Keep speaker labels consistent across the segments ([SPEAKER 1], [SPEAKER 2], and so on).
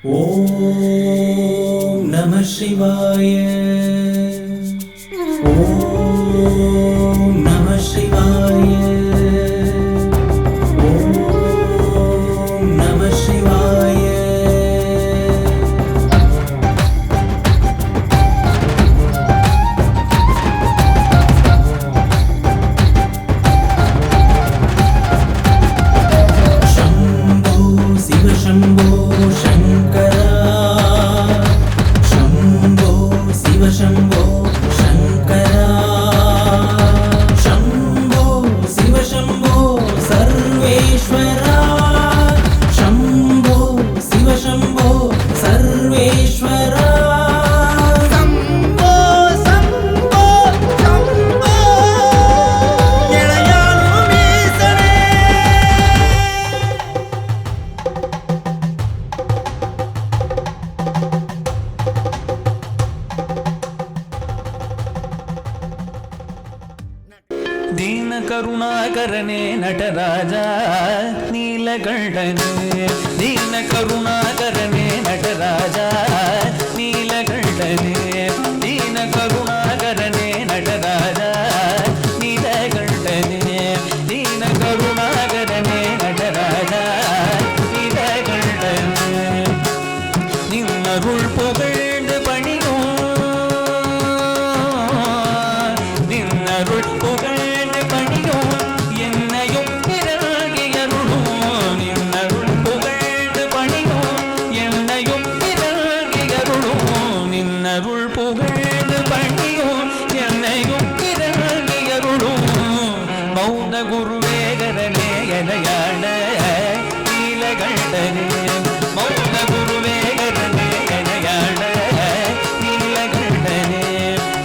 [SPEAKER 1] ஓம் நம சிவாய. ஓம் நம சிவாய. ஓம் நம சிவாய. शम्भो शिव शम्भो शङ्करा. शम्भो शिव शम्भो शङ्करा. शम्भो शिव शम्भो सर्वेश्वरा. शम्भो शिव शम्भो सर्वेश्वरा.
[SPEAKER 2] ದೀನ ಕರುಣಾಕರನೇ ನಟರಾಜ ನೀಲಗಂಡನೇ. ದೀನ ಕರುಣಾಕರನೇ ನಟರಾಜ ನೀಲಗಂಡನೇ. ದೀನ ಕರುಣಾಕರನೇ ನಟರಾಜ ನೀಲಗಂಡನೇ. ದೀನ ಕರುಣಾಕರನೇ ನಟರಾಜ ನೀಲಗಂಡನೇ. ನಿನ್ನರುಳ್ புகழ்ந்து பணியும் நின்னருள் புகழ்ந்து பணியும் என்னையும் பிறகியருளும். நின்னருள் புகழ்ந்து பணியும் என்னையும் பிறகியருளும். நின்னருள் புகழ்ந்து பணியும் என்னையும் பிறகியருளும். மௌன குருவேகரனே எனையாள நீலகண்டனே. மௌன குருவேகரனே எனையாள நீலகண்டனே.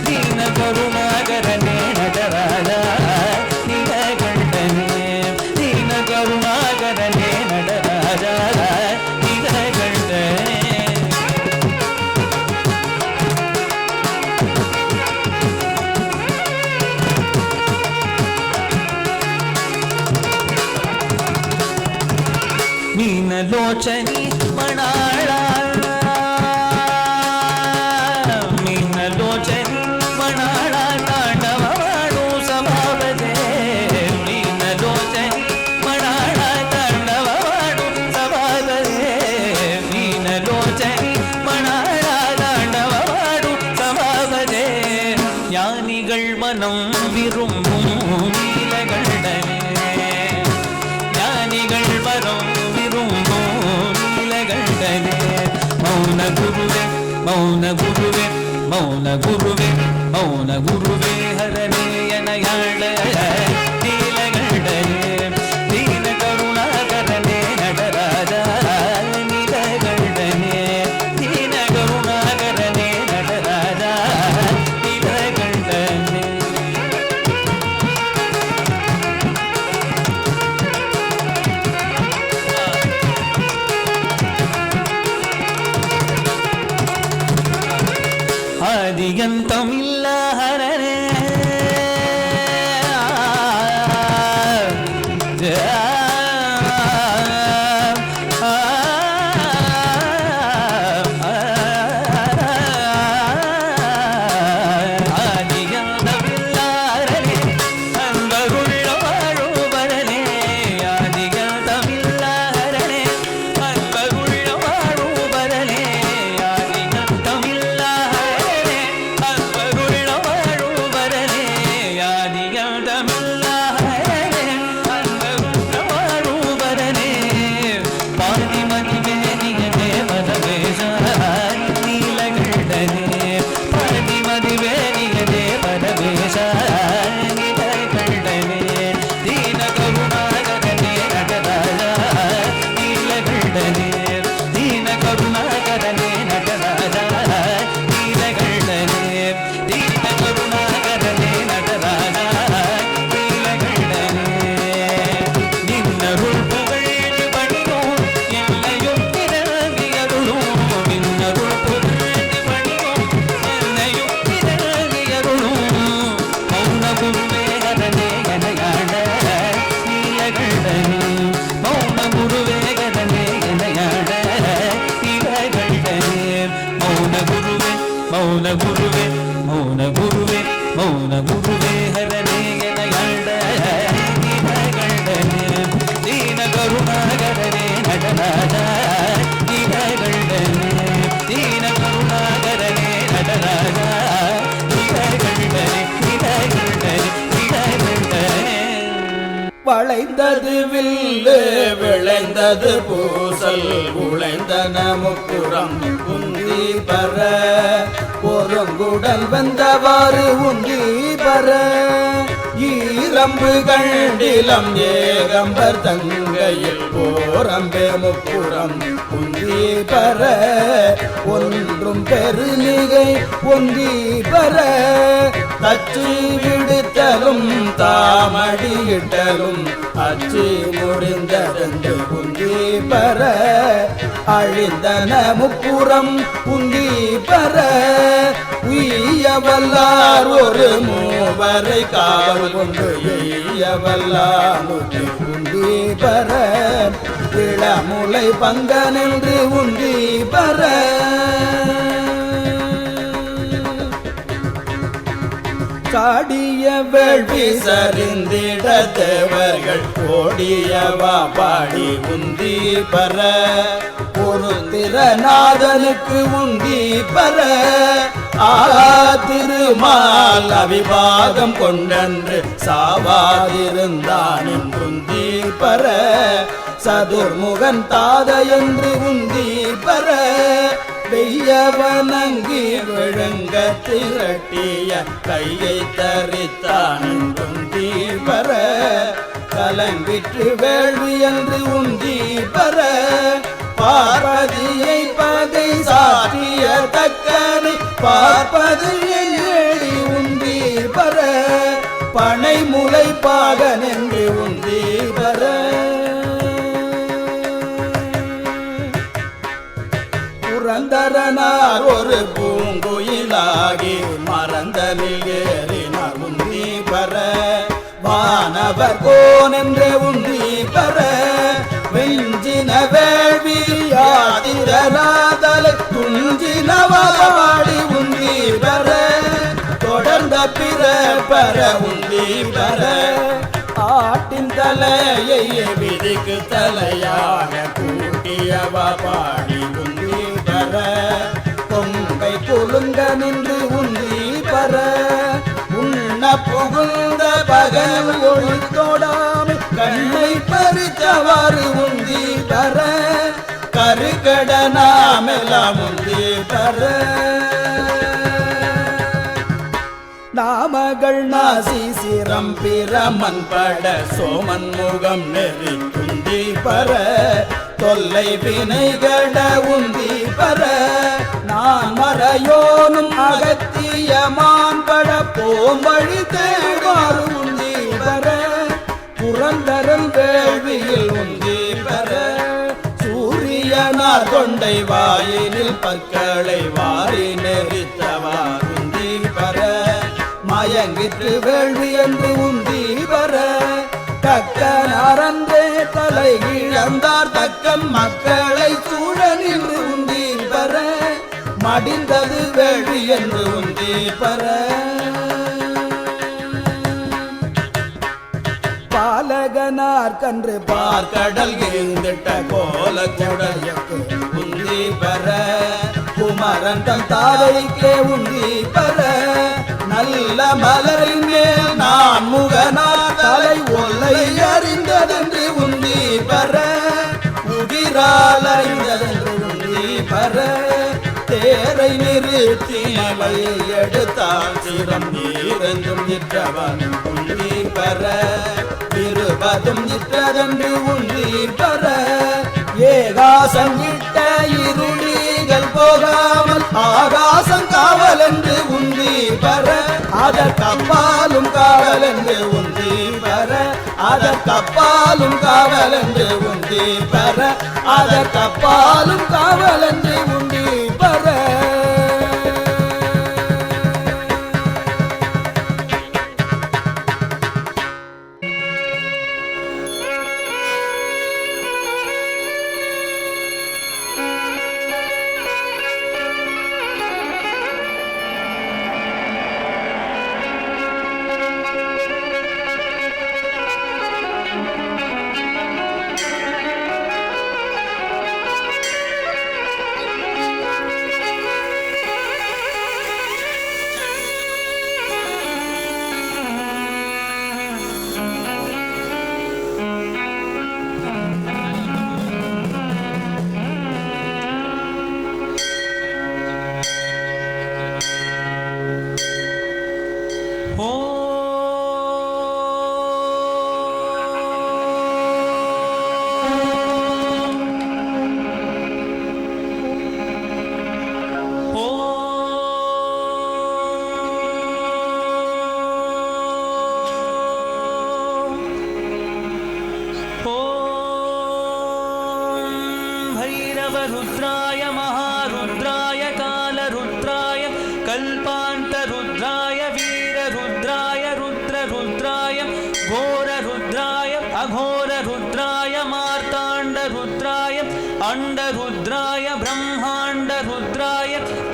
[SPEAKER 2] ದೀನ ಕರುಣಾಕರನೇ ನಟರಾಜ ನೀಲಗಂಡನೇ. ದೀನ ಕರುಣಾಕರನೇ ನಟರಾಜ ನೀಲಗಂಡನೇ. ಮೀನಲೋಚನಿ ಮಣಾಳ. ಮೀನಲೋಚನಿ ಮಣಾಳ ತಾಂಡವ ಮಾಡು ಸಭಾವದೆ. ಮೀನಲೋಚನಿ ಮಣಾಳ ತಾಂಡವ ಮಾಡು ಸಭಾವದೆ. ಮೀನಲೋಚನಿ ಮಣಾಳ ತಾಂಡವ ಮಾಡು ಸಭಾವದೆ. ஞானிகள் மனம் விரும்பும் நீலகண்டனே. ஞானிகள் மனம் விரும்பும் நீலகண்டனே. மௌன குருவே மௌன குருவே மௌன குருவே மௌன குருவே ஹரனே எனையாள நீலகண்டனே. ದೀನ ಕರುಣಾಕರನೇ ನಟರಾಜ ನೀಲಗಂಡನೇ. ದೀನ ಕರುಣಾಕರನೇ ನಟರಾಜ ನೀಲಗಂಡನೇ. ಆದಿಯಂತಮಿಲ್ಲ ಹರನೇ. ಆದಿಯಂತಮಿಲ್ಲ ಹರನೇ ಅನ್ಬರುಳ್ಳ ವಾಳು ಬರನೇ. ಆದಿಯಂತಮಿಲ್ಲ ಹರನೇ ಅನ್ಬರುಳ್ಳ ವಾಳು ಬರನೇ. ಆದಿಯಂತಮಿಲ್ಲ ಹರನೇ ಅನ್ಬರುಳ್ಳ ವಾಳು
[SPEAKER 3] வளைந்தது வில்லு விளைந்தது பூசல் உழைந்தன முப்புறம் உந்தி பர ஒருங்குடல் வந்தவாறு உந்தி பர ஈரம்பு கண்டிலம் ஏகம்பர் தங்கையில் போரம்பே முப்புறம் உந்தி பர ஒன்றும் பெருநிகை ஒந்தி பர தச்சு விடுத்தலும் தாமடியிட்டலும் அச்சு முடிந்ததென்று உந்தி பர அழிந்தன முப்புறம் உந்தி பர உய்யவல்லார் ஒரு மூவரை காவல் கொண்டு எய்யவல்லார் உந்தி பர இளமுலை பங்கனென்று உந்தி பர சாடிய வேள்வி சரிந்திட தேவர்கள் ஓடியவா பாடி உந்தி பர ஒரு திறநாதனுக்கு உந்தி பர திருமால் அவிவாகம் கொண்டன்று சாவாதிருந்தான் என்றுந்தி பர சதுர்முகன் தாத என்று உந்தி பர வெய்யவனங்கி விழுங்க திரட்டிய கையை தரித்தான் உந்தி பர கலங்கிற்று வேள்வி என்று உந்தி பர பார்வதியை பகை சாற்றிய தக்கனை பார்ப்பதியை ஏடி உந்தி பர பனை முலை பாகன் என்று உந்தி பர புரந்தரனார் ஒரு பூங்குயிலாகி மறந்தலில் ஏறினார் உந்தி பர வானவர் கோன் என்று உந்தி பர வெஞ்சின வேள்வி ஆதிரநாதலை துஞ்சினவாடி உந்தி பர தொடர்ந்த பிற பர உந்தி பர ஆட்டின் தலையை விதிக்கு தலையாக கூட்டியவா பாடி உந்தி பர கொங்கை குலுங்க நின்று உந்தி பர உண்ண புகுந்த பகல் ஒழுத்தோடாமை கண்ணை பறித்தவாறு உந்தி பர கருகடனாமெல்லாம் உந்தி பர நாமகள் நாசி சிரம் பிரமன் பட சோமன் முகம் நெறி துந்தி பர தொல்லை வினைகட உந்தி பர நான் மறையோனும் அகத்தியமான் பட போம்பழி தேவாறு உந்தி பர புரந்தரன் வேள்வியில் உந்தி பர சூரியனார் கொண்டை வாயினில் பற்களை வாரி நெறித்தவார் உந்தி பர மயங்கிற்று வேள்வி என்று உந்தி பர தக்கனாரன்றே தலை இழந்தார் தக்கன் மக்களை சூழ நின்று உந்தி பர மடிந்தது வேள்வி என்று உந்தி பர பாலகனார் கன்று பார்க்கடல் இருந்திட்ட கோல குடையக்கு உந்தி பர குமரன் தன் தாதைக்கே உந்தி பர நல்ல மலரின் மேல் நான் முகனார் தலை ஒல்லை அறிந்ததென்று உந்தி பர உதிரால் அறிந்ததென்று உந்தி பர தேரை நிறுத்தி மலை எடுத்தால் சிரம் நீரென்றும் நிற்றவன் உந்தி பர இருபதும் நிற்றதென்று உந்தி பர ஏகாசம் இட்ட இருளிகள் போகாமல் ஆகாசம் காவல் என்று உந்தி பர அதற்கப்பாலும் காவல் என்று உந்தி பர அதற்கப்பாலும் காவல் என்று உந்தி பர அதற்கப்பாலும் காவல் என்று உந்தி பர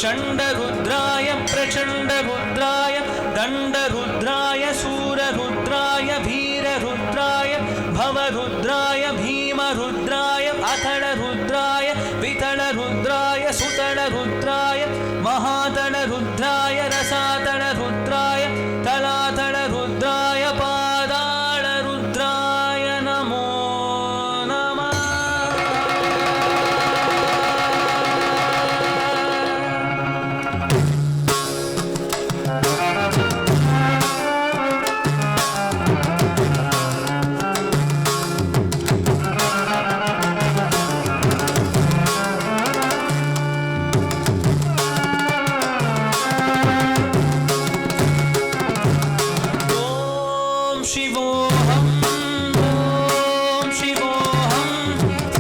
[SPEAKER 2] चण्डरुद्राय प्रचण्डरुद्राय दण्डरुद्राय सूररुद्राय वीररुद्राय भवरुद्राय भीमरुद्राय अथडरुद्राय वितडरुद्राय सुतडरुद्राय महातडरुद्राय रसातडरुद्राय तलातडरुद्राय पादाळरुद्राय नमो नमः। ॐ शिवोऽहं ॐ शिवोऽहं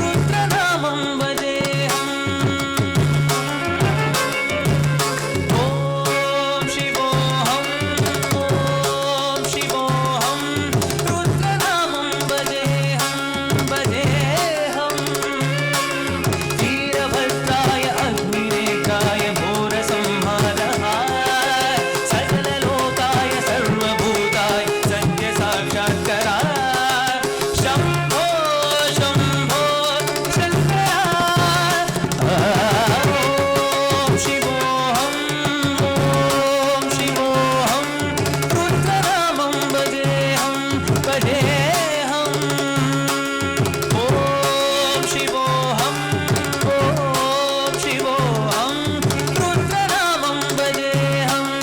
[SPEAKER 2] रुद्रनामं वदेऽहम् ॐ शिवोऽहं रुद्रनामं वदेऽहम् वीरभद्राय अग्निनेत्राय घोरसंहारः सकललोकाय सर्वभूताय सत्यसाक्षात्करा शम्भो शम्भो शङ्करा। ॐ शिवोऽहं रुद्रनामं वदेऽहम् ॐ शिवोऽहं रुद्रनामं वदेऽहम्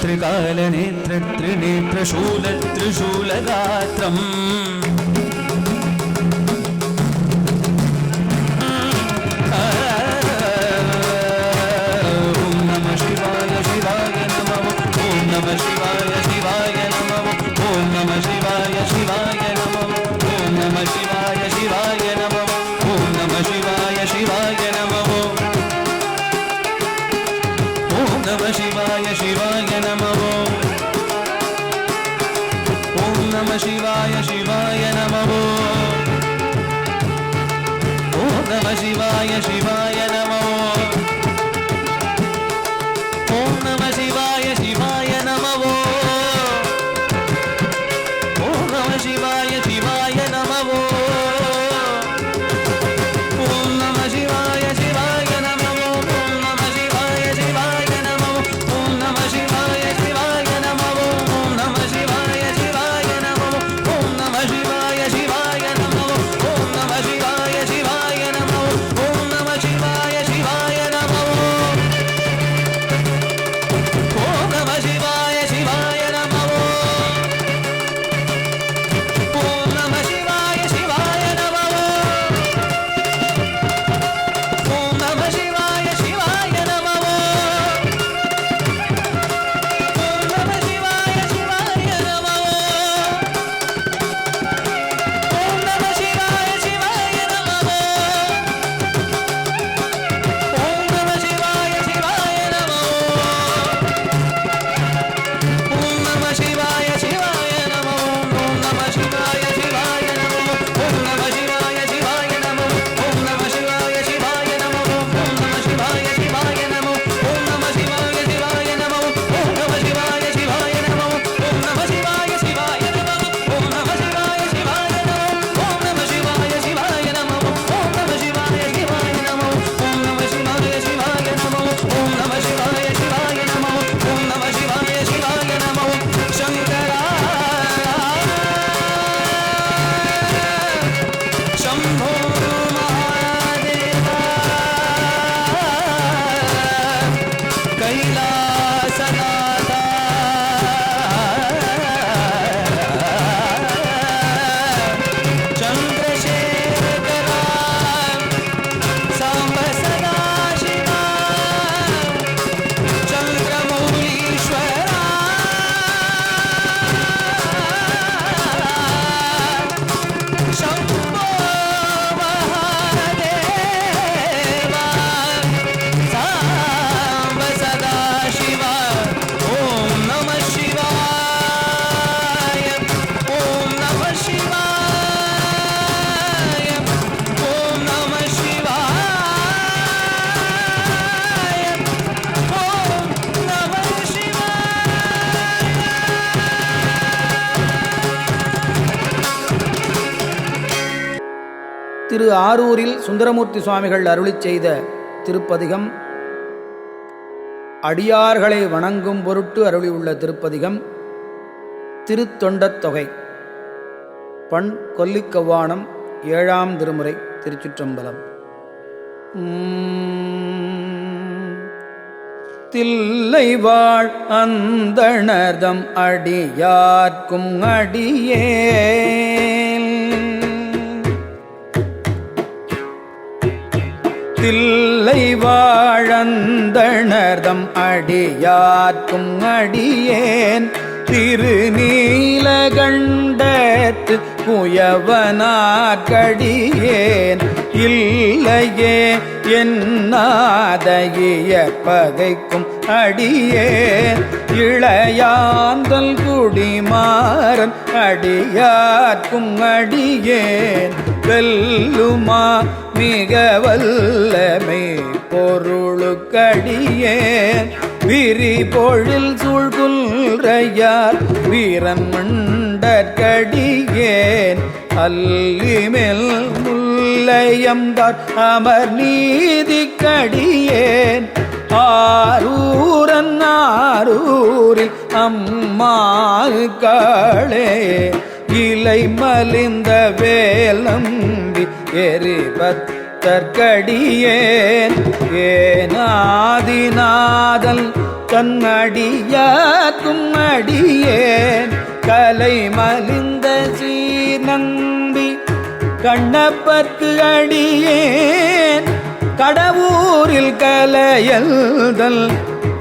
[SPEAKER 2] त्रिकालनेत्र त्रिनेत्रशूल त्रिशूलगात्रम् ॐ नमः शिवाय शिवाय नमः ॐ नमः शिवाय शिवाय नमः ॐ नमः शिवाय शिवाय नमः ॐ नमः शिवाय शिवाय नमः ॐ नमः शिवाय शिवाय नमः ॐ नमः शिवाय शिवाय नमः ॐ नमः शिवाय शिवाय नमः ॐ नमः शिवाय शिवाय नमः ॐ नमः शिवाय शिवाय नमः ॐ नमः शिवाय शिवाय नमः ॐ नमः शिवाय शिवाय नमः ॐ नमः शिवाय शिवाय नमः ॐ नमः शिवाय शिवाय नमः ॐ नमः शिवाय शिवाय नमः ॐ नमः शिवाय शिवाय नमः ॐ नमः शिवाय शिवाय नमः ॐ नमः शिवाय
[SPEAKER 4] திரு ஆரூரில் சுந்தரமூர்த்தி சுவாமிகள் அருளிச் செய்த திருப்பதிகம், அடியார்களை வணங்கும் பொருட்டு அருளியுள்ள திருப்பதிகம் திருத்தொண்டத் தொகை. பண் கொல்லிக்கவ்வானம். 7ஆம் திருமுறை. திருச்சிற்றம்பலம். தில்லைவாழ் அந்தணர்தம் அடியார்க்கும் அடியே தில்லை வாழந்தணர்தம் அடியார்க்கும் அடியேன் திருநீலகண்டத்து குயவனாக்கடியேன் இல்லையே என்னாதைய பகைக்கும் அடியேன் இளையாந்தல் குடிமாறன் அடியார்க்கும் அடியேன் வெல்லுமா மிக வல்லமை பொருளுக்கடியேன் விரி பொழில் சூழ்குல்றையார் வீரன் மண்டற்கடியேன் அல்லிமெல் முல்லையம்தார் அமர் நீதிக்கடியேன் ஆரூரன் ஆரூரில் அம்மாளுக்காளே இலை மலிந்த வேல் நம்பி எரிபத்தற்கடியேன் ஏனாதிநாதல் கண்ணடியாக்கும் அடியேன் கலை மலிந்த சீர் நம்பி கண்ணப்பற்கு அடியேன் கடவுரில் கலையல்தல்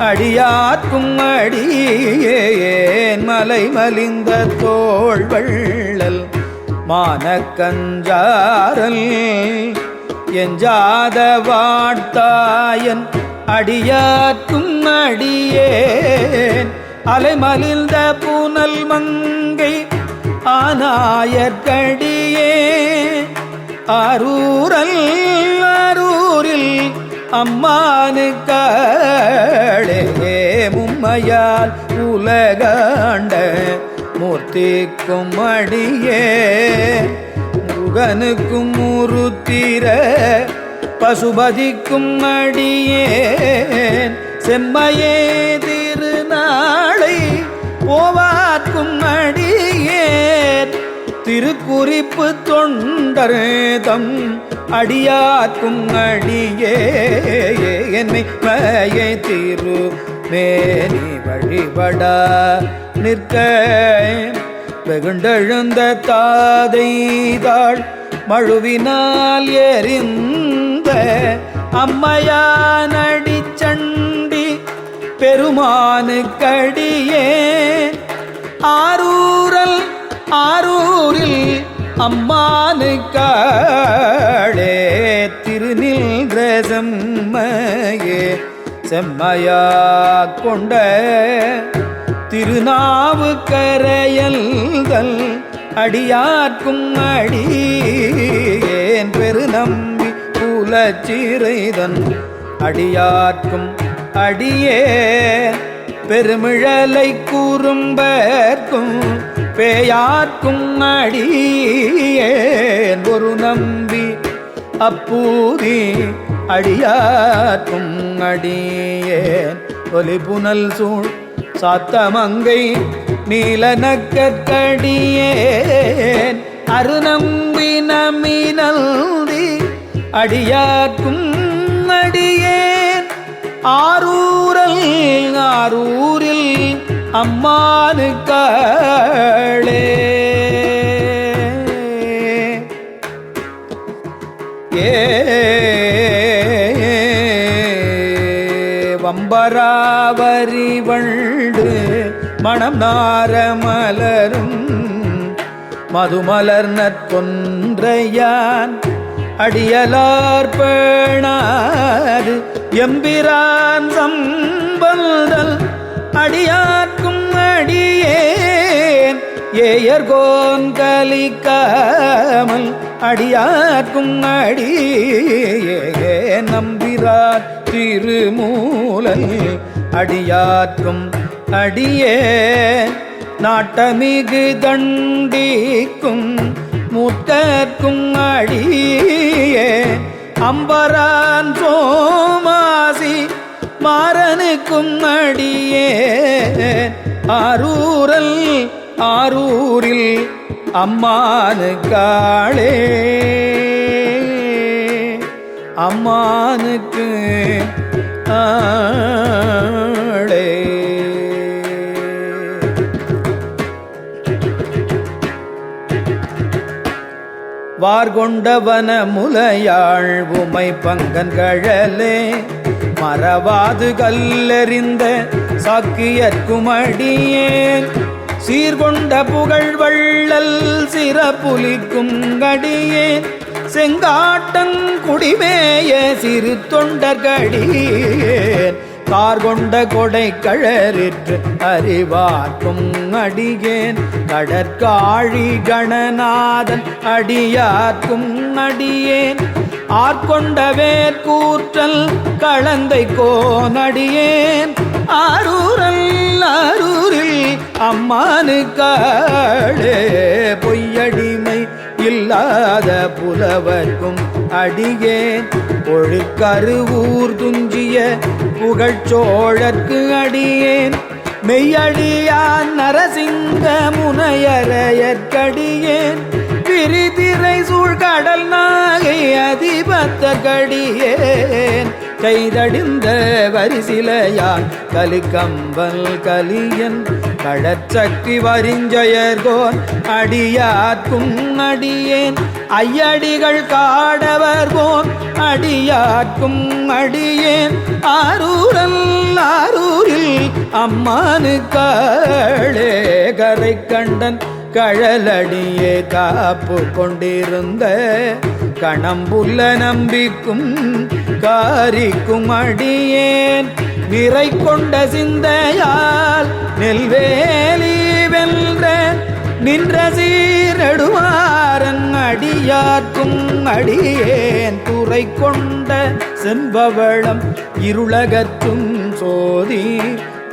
[SPEAKER 4] அடியார்க்கும் அடியேன் மலை மலிந்த தோள் வள்ளல் மானக்கஞ்சாரல் எஞ்சாத வாட்டாயன் அடியார்க்கும் அடியேன் அலைமலிந்த பூனல் மங்கை ஆனாயற்கடியேன் அரூரில் அம்மானுக்காளே மும்மையால் உலகாண்ட மூர்த்திக்கும் அடியே முருகனுக்கும் முருத்திர பசுபதிக்கும் அடியேன் செம்மையே திருநாளை போவார்க்கும் அடியேன் திருக்குறிப்பு தொண்டர்தம் அடியார்க்கும் அடியே என்னை மயை திருமேனி வழிபடா நிற்க வெகுண்டெழுந்த தாதைதாள் மழுவினால் எறிந்த அம்மையானடி சண்டி பெருமானுக்கடியே ஆரூரில் அம்மானுக்காளே திருநின்ற செம்மையே செம்மையா கொண்ட திருநாவுக்கரையல்தல் அடியார்க்கும் அடியேன் பெருநம்பி குலச்சிறைதன் அடியார்க்கும் அடியேன் பெருமிழலை கூறும்பர்க்கும் பேயார்க்கும் அடியேன் ஒரு நம்பி அப்பூதி அடியார்க்கும் அடியேன் ஒலி புனல் சூழ் சாத்தமங்கை நீலநக்கடியேன் அருநம்பி நம்மினல்தி அடியார்க்கும் அடியேன் ஆரூரில் அம்மானுக்காளே வம்பராவரி வண்டு மணம் நார மலரும் மதுமலர் நற்கொன்றையான் அடியலார் பேணாது எம்பிரான் சம்பல்தல் அடியார்க்கும் அடியேன் ஏயர்கோன் கலிக்காமல் அடியார்க்கும் அடியே நம்பிரார் திருமூலல் அடியார்க்கும் அடியே நாட்டமிகு தண்டிக்கும் முற்கற்கும் அடியே அம்பரான் சோமாசி மாறனுக்கும் அடியே ஆரூரல் ஆரூரில் அம்மானுக்காளே அம்மானுக்கு ஆளே. வார்கொண்டவன முலையாள் உமை பங்கன் கழலே மறவாது கல்லறிந்த சாக்கியற்குமடியேன் சீர்கொண்ட புகழ் வள்ளல் சிறப்புலிக்கும் கடியேன் செங்காட்டன் குடிமேய சிறு தொண்டர்கடியேன் கார்கொண்ட கொடை கழறிற்று அறிவார்க்கும் அடியேன் கடற்காழி கணநாதன் அடியார்க்கும் அடியேன் ஆர்கொண்ட வேற்கூற்றல் களந்தை கோனடியேன் ஆரூரல் ஆரூரில் அம்மானுக்காளே பொய்யடிமை இல்லாத புலவர்க்கும் அடியேன் ஒழுக்கருவூர் துஞ்சிய புகழ்ச்சோழற்கு அடியேன் மெய்யடியான் நரசிங்க முனையரையற்கடியேன் பிரிதிரை சூழ்கடல் நாகை அதிபத்தற்கடியேன் கைதடிந்த வரிசிலையான் கலிக்கம்பல் கலியன் கடற்சக்தி வரிஞ்சயர்கோன் அடியார்க்கும் அடியேன் ஐயடிகள் காடவர்கோன் அடியார்க்கும் அடியேன் ஆரூரல் ஆரூரில் அம்மானுக்காளே கரை கண்டன் கழலடியே காப்பு கொண்டிருந்த கணம்புல்ல நம்பிக்கும் காரிக்கும் அடியேன் நிறை கொண்ட சிந்தையால் நெல்வேலி வென்ற நின்ற சீரடுவாரன் அடியார்க்கும் அடியேன் துறை கொண்ட செம்பவளம் இருளகற்றும் சோதி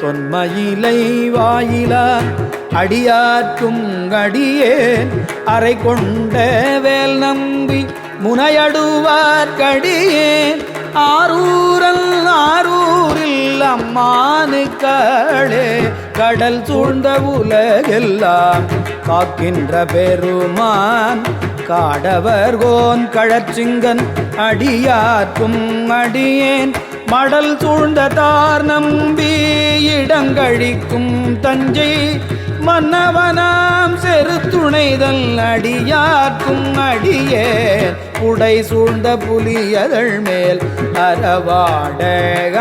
[SPEAKER 4] தொன்மயிலை வாயிலா அடியார்க்கும் அடியேன் அறை கொண்ட வேல் நம்பி முனையடுவார்க்கடியேன் ஆரூரல் ஆரூரில் அம்மானுக்காளே கடல் சூழ்ந்த உலகெல்லாம் காக்கின்ற பெருமான் காடவர்கோன் கழற்சிங்கன் அடியார்க்கும் அடியேன் மடல் சூழ்ந்த தார் நம்பி இடங்கழிக்கும் தஞ்சை மன்னவனாம் செருத்துணைதல் அடியார்க்கும் அடியேன் உடை சூழ்ந்த புலியதழ் மேல் அறவாட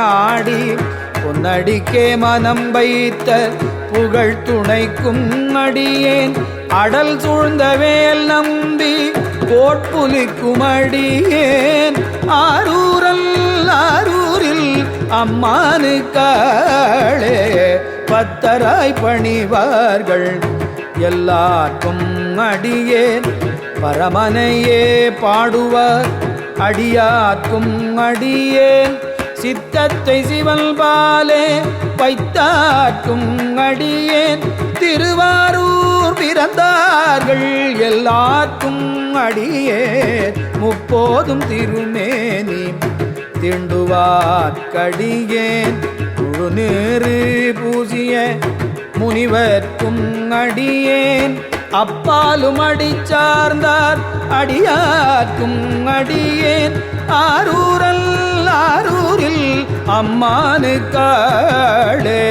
[SPEAKER 4] ஆடி பொன்னடிக்கே மனம் வைத்த புகழ் துணைக்கும் அடியேன் அடல் சூழ்ந்த வேல் நம்பி கோட்புலிக்கும் அடியேன் ஆரூரல் ஆரூரில் அம்மானுக்காளே பத்தராய் பணிவார்கள் எல்லாருக்கும் அடியேன் பரமனையே பாடுவார் அடியார்க்கும் அடியேன் சித்தத்தை சிவன் பாலே வைத்தார்க்கும் அடியேன் திருவாரூர் பிறந்தார்கள் எல்லாருக்கும் அடியேன் முப்போதும் திருமேனி திண்டுவார்க்கடியேன் முழுநேறு பூசிய முனிவர்க்கும் அடியேன் அப்பாலும் அடிச்சார்ந்தார் அடியார்க்கும் அடியேன் ஆரூரல் ஆரூரில் அம்மானுக்காளே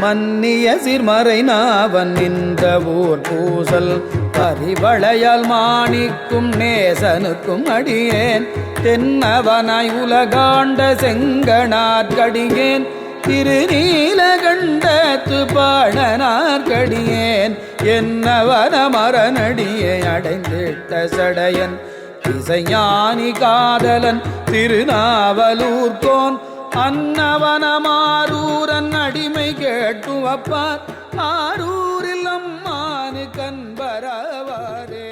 [SPEAKER 4] மன்னிய சிறுமறை நாவன் நின்ற ஊர் பூசல் பரிவளையால் மாணிக்கும் நேசனுக்கும் அடியேன் தென்னவனாய் உலகாண்ட செங்கனார்க்கடியேன் திருநீலகண்டத்து பாடனார்க்கடியேன் என்னவன மரநடியை அடைந்திட்ட சடையன் இசைஞானி காதலன் திருநாவலூர்கோன் அன்னவனமாரூரன் அடிமை கேட்டுவப்பார் ஆரூரில் அம்மானு கண்பரவாரே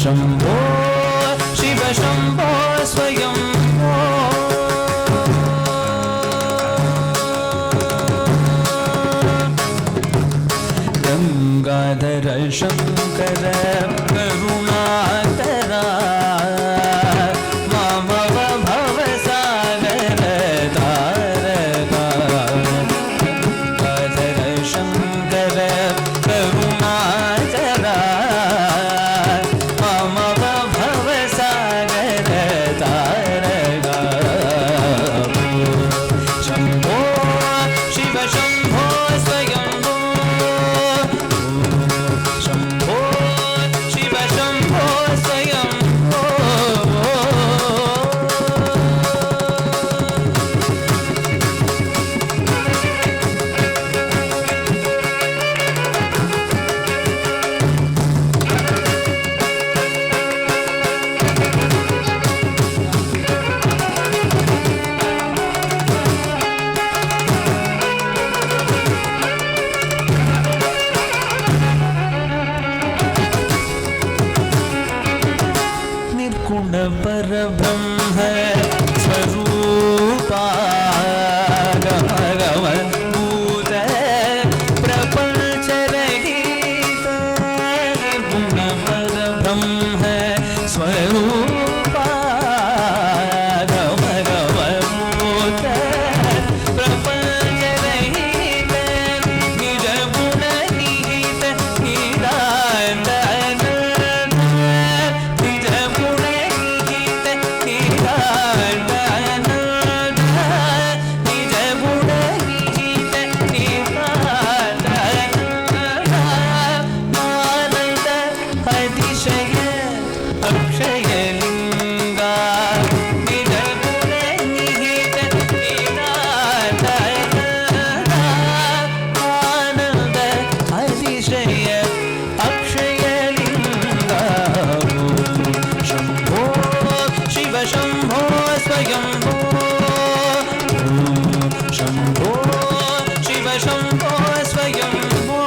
[SPEAKER 2] शम्भो शिव शम्भो स्वयम्भो गंगाधर शंकर करुणाकरा मामव भवसागर तारका गंगाधर शंकर करुणाकरा मामव भवसागर तारका शंभो शिव शंभो स्वयंभो शंभो शिव शंभो स्वयंभो निर्गुण परब्रह्म स्वरूपा भूत प्रपंच रहित निर्गुण परब्रह्म स्वरूपा भूत प्रपंच रहित निज गुण निहित निरानंद निज गुण निहित निरानंद निज गुण निहित निरानंद आनंद अतिशय अक्षय लिंगा निज गुण निहित निरानंद आनंद अतिशय अक्षय लिंगा शंभो शिव शंभो स्वयंभो शंभो शिव शंभो स्वयंभो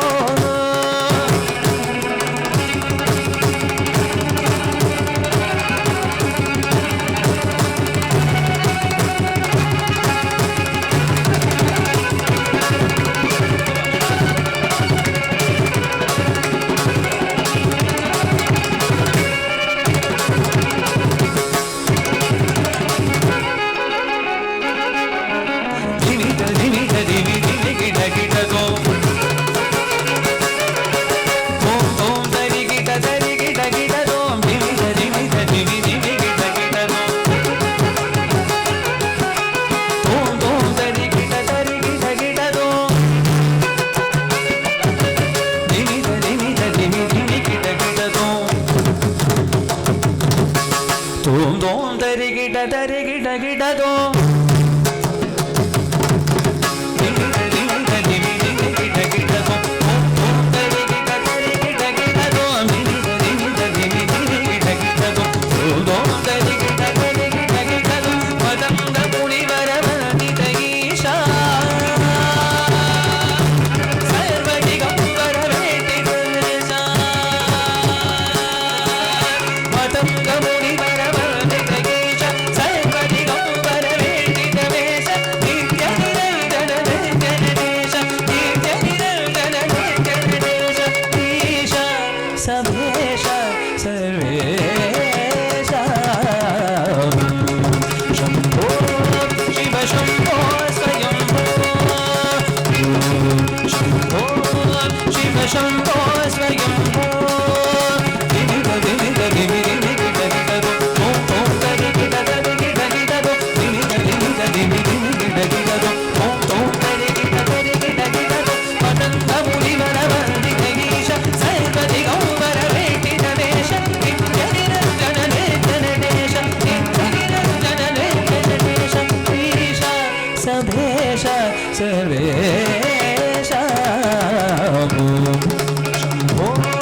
[SPEAKER 2] शंभो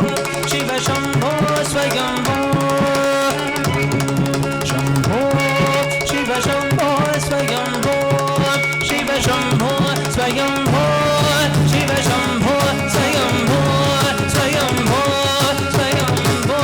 [SPEAKER 2] शिव शंभो स्वयंभो शंभो शिव शंभो स्वयंभो शिव शंभो स्वयंभो शिव शंभो स्वयंभो स्वयंभो स्वयंभो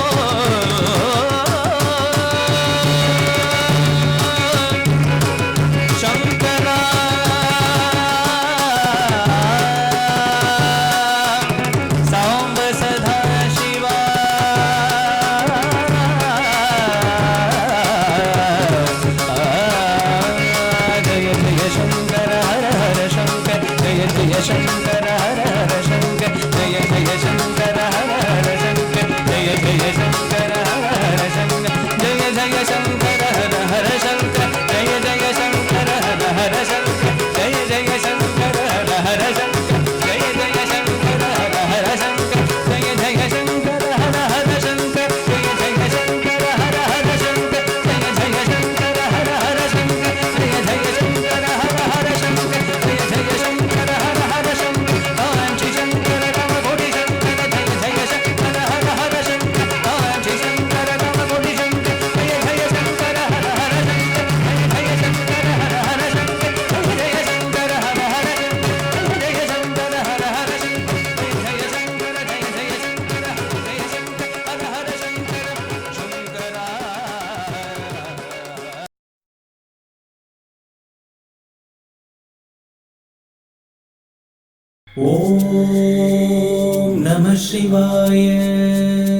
[SPEAKER 1] ஓம் நம சிவாய.